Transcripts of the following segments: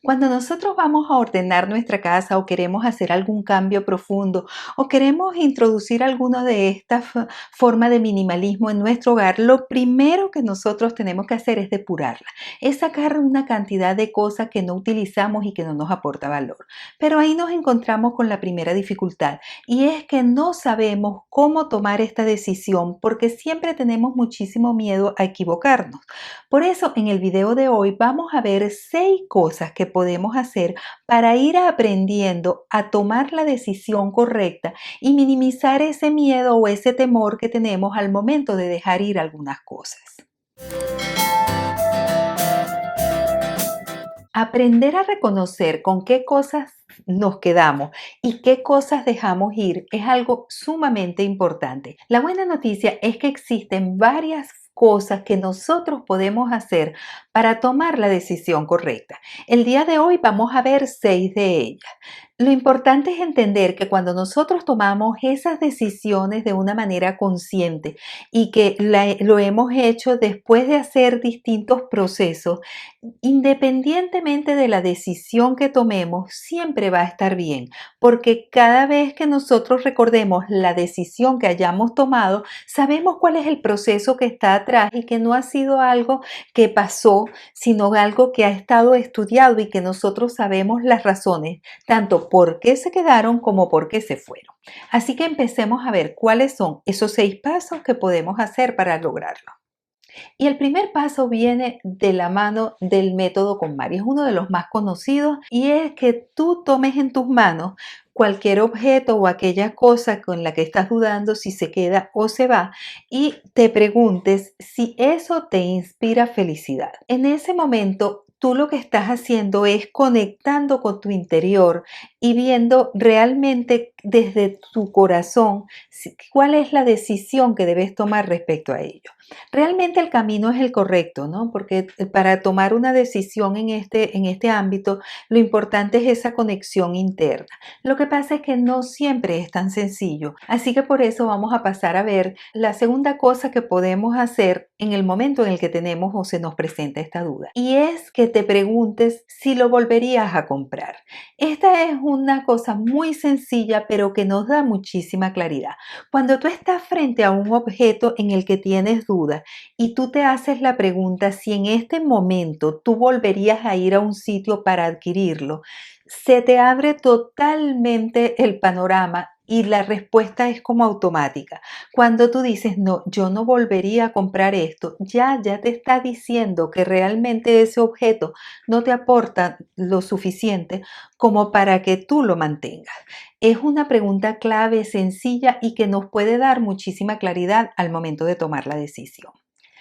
Cuando nosotros vamos a ordenar nuestra casa o queremos hacer algún cambio profundo o queremos introducir alguna de estas formas de minimalismo en nuestro hogar, lo primero que nosotros tenemos que hacer es depurarla, es sacar una cantidad de cosas que no utilizamos y que no nos aporta valor. Pero ahí nos encontramos con la primera dificultad y es que no sabemos cómo tomar esta decisión porque siempre tenemos muchísimo miedo a equivocarnos. Por eso en el video de hoy vamos a ver 6 cosas que podemos hacer para ir aprendiendo a tomar la decisión correcta y minimizar ese miedo o ese temor que tenemos al momento de dejar ir algunas cosas. Aprender a reconocer con qué cosas nos quedamos y qué cosas dejamos ir es algo sumamente importante. La buena noticia es que existen varias cosas que nosotros podemos hacer para tomar la decisión correcta. El día de hoy vamos a ver 6 de ellas. Lo importante es entender que cuando nosotros tomamos esas decisiones de una manera consciente y que lo hemos hecho después de hacer distintos procesos, independientemente de la decisión que tomemos, siempre va a estar bien, porque cada vez que nosotros recordemos la decisión que hayamos tomado, sabemos cuál es el proceso que está atrás y que no ha sido algo que pasó, sino algo que ha estado estudiado y que nosotros sabemos las razones, tanto por qué se quedaron como por qué se fueron. Así que empecemos a ver cuáles son esos 6 pasos que podemos hacer para lograrlo. Y el primer paso viene de la mano del método KonMari. Es uno de los más conocidos y es que tú tomes en tus manos cualquier objeto o aquella cosa con la que estás dudando si se queda o se va y te preguntes si eso te inspira felicidad. En ese momento, tú lo que estás haciendo es conectando con tu interior y viendo realmente desde tu corazón cuál es la decisión que debes tomar respecto a ello. Realmente el camino es el correcto, ¿no? Porque para tomar una decisión en este ámbito, lo importante es esa conexión interna. Lo que pasa es que no siempre es tan sencillo. Así que por eso vamos a pasar a ver la segunda cosa que podemos hacer en el momento en el que tenemos o se nos presenta esta duda. Y es que te preguntes si lo volverías a comprar. Esta es una cosa muy sencilla, pero que nos da muchísima claridad. Cuando tú estás frente a un objeto en el que tienes dudas y tú te haces la pregunta si en este momento tú volverías a ir a un sitio para adquirirlo, se te abre totalmente el panorama y la respuesta es como automática. Cuando tú dices, no, yo no volvería a comprar esto, ya te está diciendo que realmente ese objeto no te aporta lo suficiente como para que tú lo mantengas. Es una pregunta clave, sencilla y que nos puede dar muchísima claridad al momento de tomar la decisión.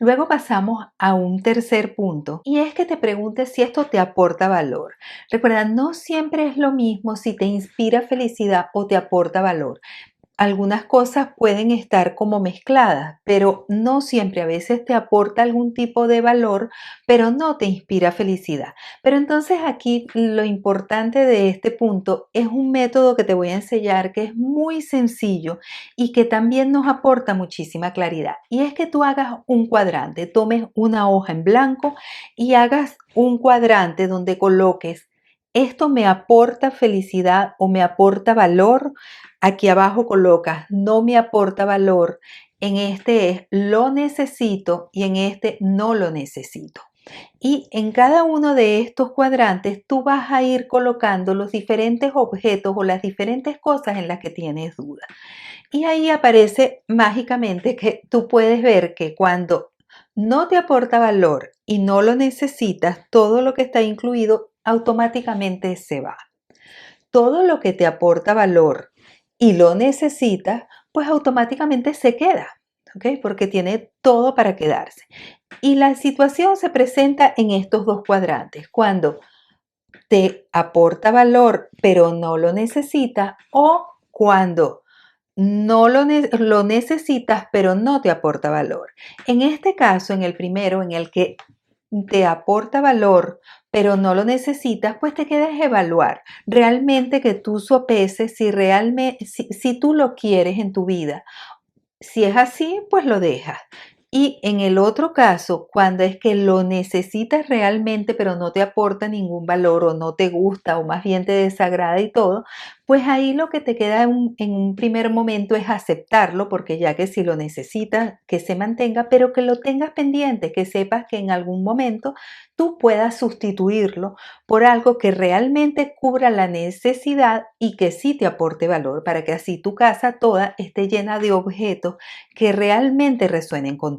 Luego pasamos a un tercer punto y es que te preguntes si esto te aporta valor. Recuerda, no siempre es lo mismo si te inspira felicidad o te aporta valor. Algunas cosas pueden estar como mezcladas, pero no siempre. A veces te aporta algún tipo de valor, pero no te inspira felicidad. Pero entonces aquí lo importante de este punto es un método que te voy a enseñar que es muy sencillo y que también nos aporta muchísima claridad. Y es que tú hagas un cuadrante, tomes una hoja en blanco y hagas un cuadrante donde coloques esto me aporta felicidad o me aporta valor. Aquí abajo colocas no me aporta valor, en este es lo necesito y en este no lo necesito. Y en cada uno de estos cuadrantes tú vas a ir colocando los diferentes objetos o las diferentes cosas en las que tienes duda. Y ahí aparece mágicamente que tú puedes ver que cuando no te aporta valor y no lo necesitas, todo lo que está incluido automáticamente se va. Todo lo que te aporta valor y lo necesitas, pues automáticamente se queda, ¿ok? Porque tiene todo para quedarse. Y la situación se presenta en estos dos cuadrantes, cuando te aporta valor pero no lo necesitas o cuando no lo necesitas pero no te aporta valor. En este caso, en el primero, en el que te aporta valor, pero no lo necesitas, pues te quedas evaluar. Realmente que tú sopeses si realmente, si tú lo quieres en tu vida. Si es así, pues lo dejas. Y en el otro caso, cuando es que lo necesitas realmente, pero no te aporta ningún valor o no te gusta o más bien te desagrada y todo, pues ahí lo que te queda en un primer momento es aceptarlo, porque ya que si lo necesitas, que se mantenga, pero que lo tengas pendiente, que sepas que en algún momento tú puedas sustituirlo por algo que realmente cubra la necesidad y que sí te aporte valor, para que así tu casa toda esté llena de objetos que realmente resuenen contigo.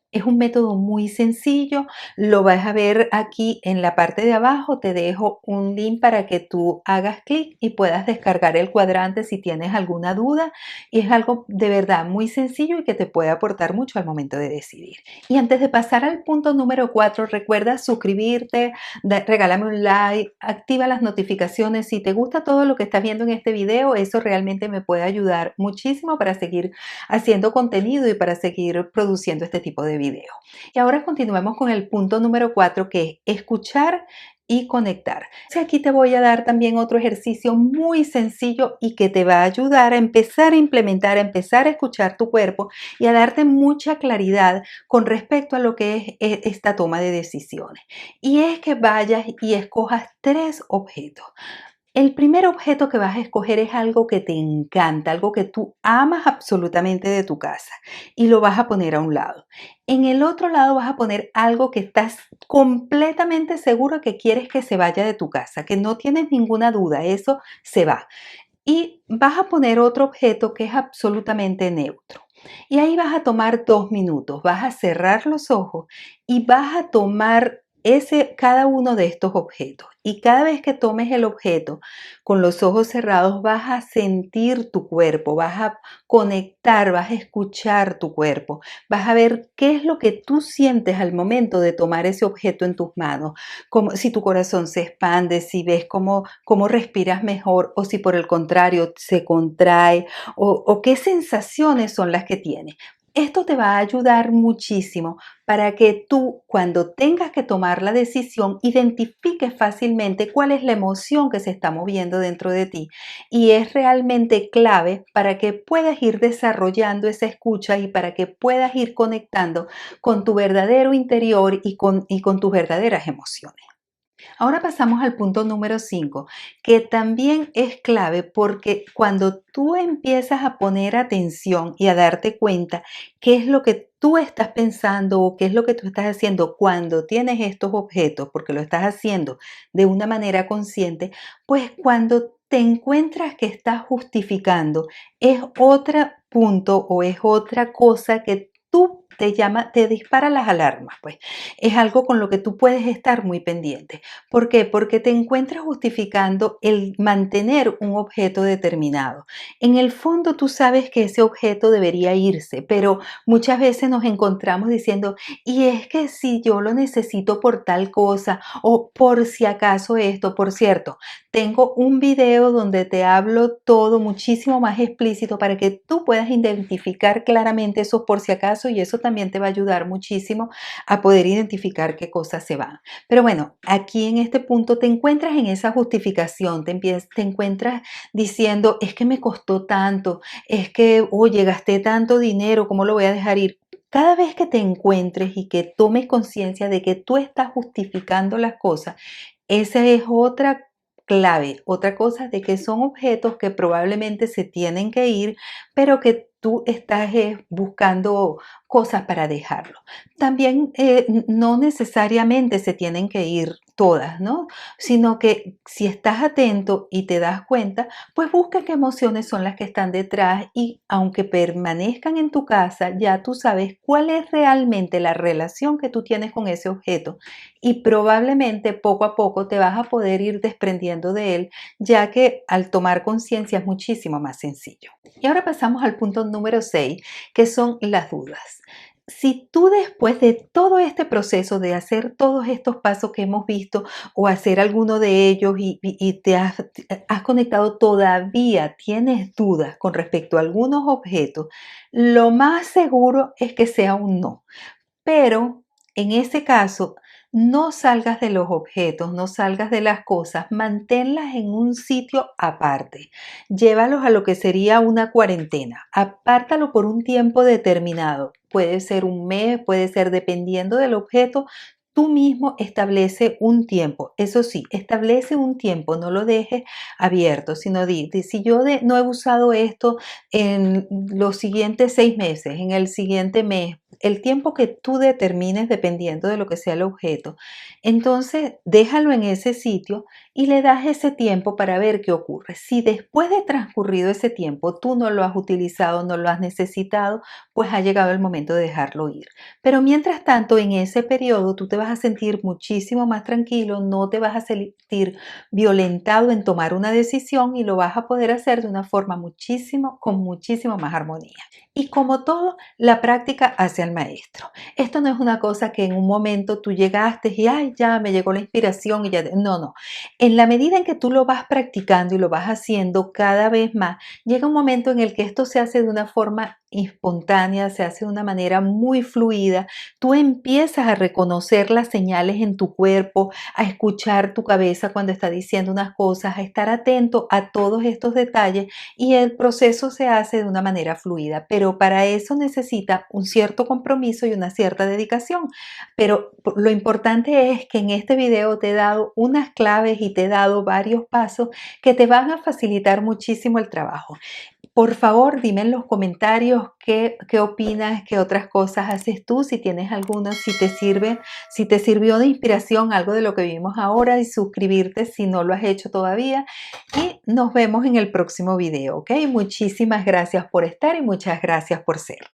Es un método muy sencillo, lo vas a ver aquí en la parte de abajo, te dejo un link para que tú hagas clic y puedas descargar el cuadrante si tienes alguna duda, y es algo de verdad muy sencillo y que te puede aportar mucho al momento de decidir. Y antes de pasar al punto número 4, recuerda suscribirte, regálame un like, activa las notificaciones. Si te gusta todo lo que estás viendo en este video, eso realmente me puede ayudar muchísimo para seguir haciendo contenido y para seguir produciendo este tipo de videos. Y ahora continuemos con el punto número 4, que es escuchar y conectar. Aquí te voy a dar también otro ejercicio muy sencillo y que te va a ayudar a empezar a implementar, a empezar a escuchar tu cuerpo y a darte mucha claridad con respecto a lo que es esta toma de decisiones. Y es que vayas y escojas 3 objetos. El primer objeto que vas a escoger es algo que te encanta, algo que tú amas absolutamente de tu casa, y lo vas a poner a un lado. En el otro lado vas a poner algo que estás completamente seguro que quieres que se vaya de tu casa, que no tienes ninguna duda, eso se va. Y vas a poner otro objeto que es absolutamente neutro. Y ahí vas a tomar 2 minutos, vas a cerrar los ojos y vas a tomar cada uno de estos objetos. Y cada vez que tomes el objeto con los ojos cerrados, vas a sentir tu cuerpo, vas a conectar, vas a escuchar tu cuerpo, vas a ver qué es lo que tú sientes al momento de tomar ese objeto en tus manos, como si tu corazón se expande, si ves cómo respiras mejor o si por el contrario se contrae o qué sensaciones son las que tienes. Esto te va a ayudar muchísimo para que tú, cuando tengas que tomar la decisión, identifiques fácilmente cuál es la emoción que se está moviendo dentro de ti. Y es realmente clave para que puedas ir desarrollando esa escucha y para que puedas ir conectando con tu verdadero interior y con tus verdaderas emociones. Ahora pasamos al punto número 5, que también es clave porque cuando tú empiezas a poner atención y a darte cuenta qué es lo que tú estás pensando o qué es lo que tú estás haciendo cuando tienes estos objetos, porque lo estás haciendo de una manera consciente, pues cuando te encuentras que estás justificando, es otro punto o es otra cosa que tú te dispara las alarmas, pues es algo con lo que tú puedes estar muy pendiente. ¿Por qué? Porque te encuentras justificando el mantener un objeto determinado. En el fondo tú sabes que ese objeto debería irse, pero muchas veces nos encontramos diciendo, y es que si yo lo necesito por tal cosa o por si acaso esto, por cierto, tengo un video donde te hablo todo muchísimo más explícito para que tú puedas identificar claramente esos por si acaso y eso también te va a ayudar muchísimo a poder identificar qué cosas se van. Pero bueno, aquí en este punto te encuentras en esa justificación, te encuentras diciendo, es que me costó tanto, es que, oye, gasté tanto dinero, ¿cómo lo voy a dejar ir? Cada vez que te encuentres y que tomes conciencia de que tú estás justificando las cosas, esa es otra clave, otra cosa de que son objetos que probablemente se tienen que ir, pero que tú estás buscando cosas para dejarlo. También no necesariamente se tienen que ir todas, ¿no? Sino que si estás atento y te das cuenta, pues busca qué emociones son las que están detrás y aunque permanezcan en tu casa, ya tú sabes cuál es realmente la relación que tú tienes con ese objeto y probablemente poco a poco te vas a poder ir desprendiendo de él, ya que al tomar conciencia es muchísimo más sencillo. Y ahora pasamos al punto número 6, que son las dudas. Si tú después de todo este proceso de hacer todos estos pasos que hemos visto o hacer alguno de ellos y has conectado, todavía tienes dudas con respecto a algunos objetos, lo más seguro es que sea un no. Pero en ese caso, No salgas de los objetos, no salgas de las cosas, manténlas en un sitio aparte. Llévalos a lo que sería una cuarentena. Apártalo por un tiempo determinado. Puede ser un mes, puede ser dependiendo del objeto. Tú mismo establece un tiempo. Eso sí, establece un tiempo, no lo dejes abierto, sino si yo no he usado esto en los siguientes 6 meses, en el siguiente mes, el tiempo que tú determines dependiendo de lo que sea el objeto, entonces déjalo en ese sitio y le das ese tiempo para ver qué ocurre. Si después de transcurrido ese tiempo tú no lo has utilizado, no lo has necesitado, pues ha llegado el momento de dejarlo ir. Pero mientras tanto, en ese periodo tú te vas a sentir muchísimo más tranquilo, no te vas a sentir violentado en tomar una decisión y lo vas a poder hacer de una forma con muchísimo más armonía. Y como todo, la práctica hace al maestro. Esto no es una cosa que en un momento tú llegaste y ay, ya me llegó la inspiración y ya. No, no. En la medida en que tú lo vas practicando y lo vas haciendo cada vez más, llega un momento en el que esto se hace de una forma espontánea, se hace de una manera muy fluida. Tú empiezas a reconocer las señales en tu cuerpo, a escuchar tu cabeza cuando está diciendo unas cosas, a estar atento a todos estos detalles y el proceso se hace de una manera fluida, pero para eso necesita un cierto compromiso y una cierta dedicación. Pero lo importante es que en este video te he dado unas claves y te he dado varios pasos que te van a facilitar muchísimo el trabajo. Por favor, dime en los comentarios qué opinas, qué otras cosas haces tú, si tienes alguna, si te sirvió de inspiración algo de lo que vimos ahora y suscribirte si no lo has hecho todavía. Y nos vemos en el próximo video, ¿ok? Muchísimas gracias por estar y muchas gracias por ser.